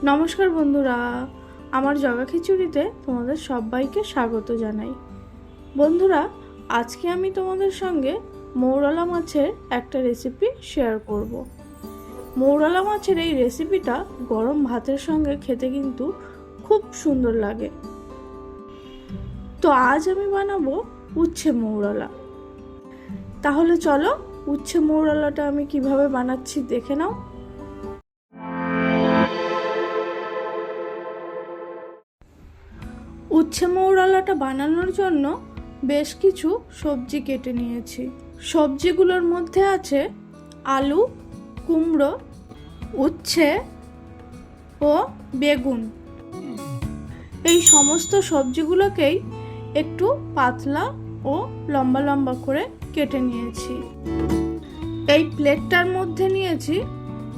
নমস্কার বন্ধুরা, আমার জগা খিচুড়িতে তোমাদের সবাইকে স্বাগত জানাই। বন্ধুরা, আজকে আমি তোমাদের সঙ্গে মৌরলা মাছের একটা রেসিপি শেয়ার করব। মৌরলা মাছের এই রেসিপিটা গরম ভাতের সঙ্গে খেতে কিন্তু খুব সুন্দর লাগে। তো আজ আমি বানাবো উচ্ছে মৌরলা। তাহলে চলো উচ্ছে মৌরলাটা আমি কিভাবে বানাচ্ছি দেখে নাও। উচ্ছে মৌরলাটা বানানোর জন্য বেশ কিছু সবজি কেটে নিয়েছি। সবজিগুলোর মধ্যে আছে আলু, কুমড়ো, উচ্ছে ও বেগুন। এই সমস্ত সবজিগুলোকেই একটু পাতলা ও লম্বা লম্বা করে কেটে নিয়েছি। এই প্লেটটার মধ্যে নিয়েছি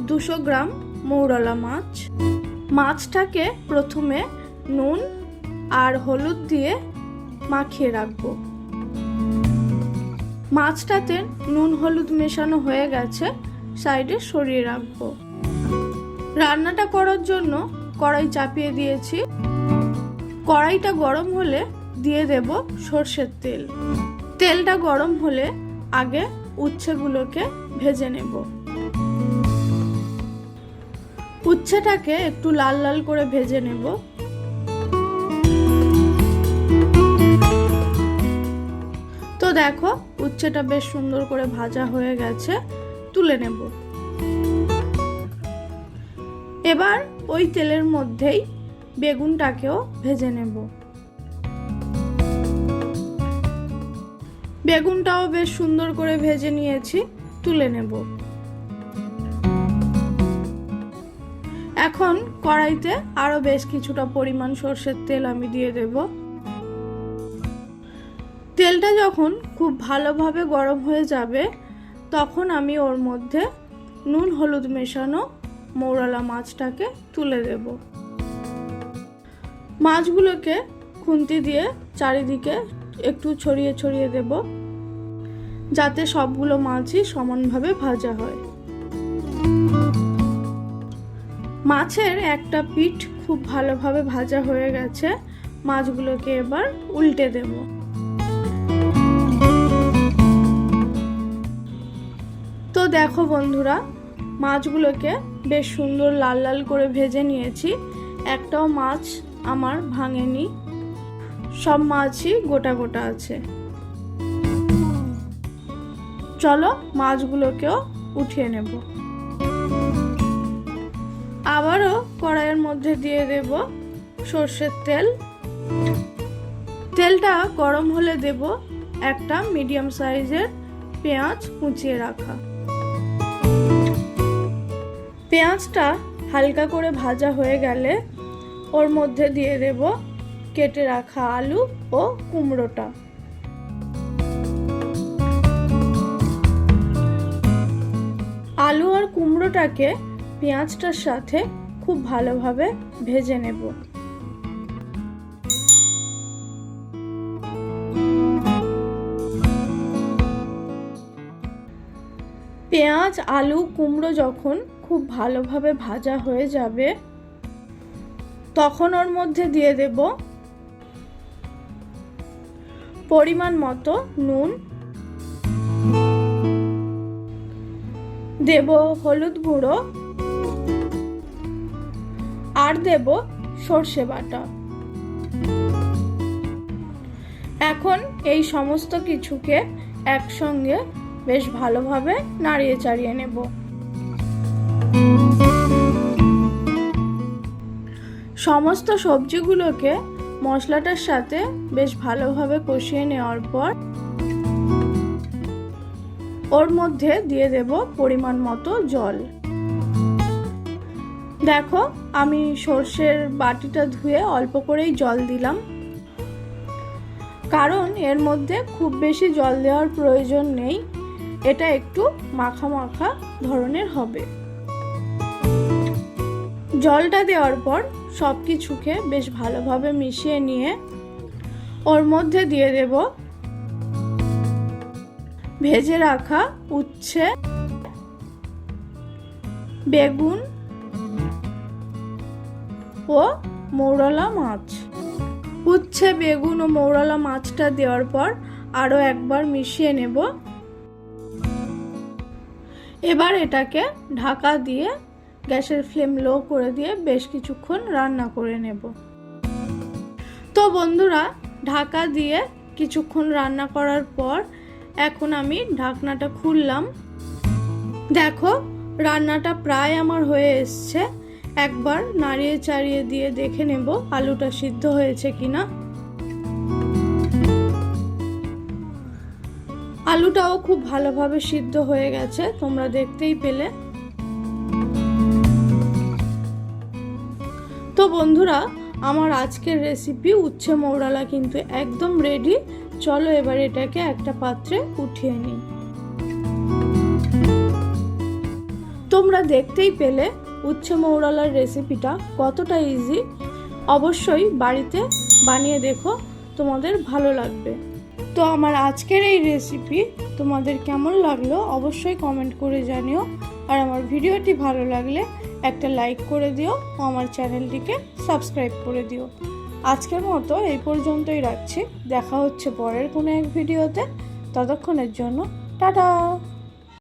200 গ্রাম মৌরলা মাছ। মাছটাকে প্রথমে নুন আর হলুদ দিয়ে মাখিয়ে রাখবো। মাছটাতে নুন হলুদ মেশানো হয়ে গেছে, সাইডে সরিয়ে রাখবো। রান্নাটা করার জন্য কড়াই চাপিয়ে দিয়েছি। কড়াইটা গরম হলে দিয়ে দেব সর্ষের তেল। তেলটা গরম হলে আগে উচ্ছেগুলোকে ভেজে নেব। উচ্ছেটাকে একটু লাল লাল করে ভেজে নেব। তো দেখো, উচ্ছেটা বেশ সুন্দর করে ভাজা হয়ে গেছে, তুলে নেব। এবার ওই তেলের মধ্যেই বেগুনটাকেও ভেজে নেব। বেগুনটাও বেশ সুন্দর করে ভেজে নিয়েছি, তুলে নেব। এখন কড়াইতে আরো বেশ কিছুটা পরিমাণ সর্ষের তেল আমি দিয়ে দেব। তেলটা যখন খুব ভালোভাবে গরম হয়ে যাবে, তখন আমি ওর মধ্যে নুন হলুদ মেশানো মৌরলা মাছটাকে তুলে দেব। মাছগুলোকে খুন্তি দিয়ে চারিদিকে একটু ছড়িয়ে ছড়িয়ে দেব, যাতে সবগুলো মাছই সমানভাবে ভাজা হয়। মাছের একটা পিঠ খুব ভালোভাবে ভাজা হয়ে গেছে, মাছগুলোকে এবার উল্টে দেব। তো দেখো বন্ধুরা, মাছগুলোকে বেশ সুন্দর লাল লাল করে ভেজে নিয়েছি। একটাও মাছ আমার ভাঙেনি, সব মাছই গোটা গোটা আছে। চলো মাছগুলোকেও উঠিয়ে নেব। আবারও কড়াইয়ের মধ্যে দিয়ে দেব সর্ষের তেল। তেলটা গরম হলে দেব একটা মিডিয়াম সাইজের পেঁয়াজ কুচিয়ে রাখা। পেঁয়াজটা হালকা করে ভাজা হয়ে গেলে ওর মধ্যে দিয়ে দেব কেটে রাখা আলু ও কুমড়োটা। আলু আর কুমড়োটাকে পেঁয়াজটার সাথে খুব ভালোভাবে ভেজে নেব। পেঁয়াজ, আলু, কুমড়ো যখন খুব ভালোভাবে ভাজা হয়ে যাবে, তখন ওর মধ্যে দিয়ে দেব পরিমাণ মতো নুন, দেব হলুদ গুঁড়ো আর দেব সর্ষে বাটা। এখন এই সমস্ত কিছুকে একসঙ্গে বেশ ভালোভাবে নাড়িয়ে চাড়িয়ে নেব। সমস্ত সবজিগুলোকে মশলাটার সাথে বেশ ভালোভাবে কষিয়ে নেওয়ার পর ওর মধ্যে দিয়ে দেব পরিমাণ মতো জল। দেখো, আমি সর্ষের বাটিটা ধুয়ে অল্প করেই জল দিলাম, কারণ এর মধ্যে খুব বেশি জল দেওয়ার প্রয়োজন নেই। এটা একটু মাখা মাখা ধরনের হবে। জলটা দেওয়ার পর সব কিছুকে বেশ ভালোভাবে মিশিয়ে নিয়ে ওর মধ্যে দিয়ে দেব ভেজে রাখা উচ্ছে, বেগুন ও মৌরলা মাছ। উচ্ছে, বেগুন ও মৌরলা মাছটা দেওয়ার পর আরও একবার মিশিয়ে নেব। এবার এটাকে ঢাকা দিয়ে গ্যাসের ফ্লেম লো করে দিয়ে বেশ কিছুক্ষণ রান্না করে নেব। তো বন্ধুরা, ঢাকা দিয়ে কিছুক্ষণ রান্না করার পর এখন আমি ঢাকনাটা খুললাম। দেখো, রান্নাটা প্রায় আমার হয়ে এসছে। একবার নাড়িয়ে চাড়িয়ে দিয়ে দেখে নেব আলুটা সিদ্ধ হয়েছে কিনা। আলুটাও খুব ভালোভাবে সিদ্ধ হয়ে গেছে, তোমরা দেখতেই পেলে। তো বন্ধুরা, আমার আজকের রেসিপি উচ্ছে মৌরলা কিন্তু একদম রেডি। চলো এবার এটাকে একটা পাত্রে উঠিয়ে নিই। তোমরা দেখতেই পেলে উচ্ছে মৌরলার রেসিপিটা কতটা ইজি। অবশ্যই বাড়িতে বানিয়ে দেখো, তোমাদের ভালো লাগবে। তো আমার আজকের এই রেসিপি তোমাদের কেমন লাগলো অবশ্যই কমেন্ট করে জানিও। আর আমার ভিডিওটি ভালো লাগলে একটা লাইক করে দিও ও আমার চ্যানেলটিকে সাবস্ক্রাইব করে দিও। আজকের মতো এই পর্যন্তই রাখছি। দেখা হচ্ছে পরের কোনো এক ভিডিওতে। ততক্ষণের জন্য টাটা।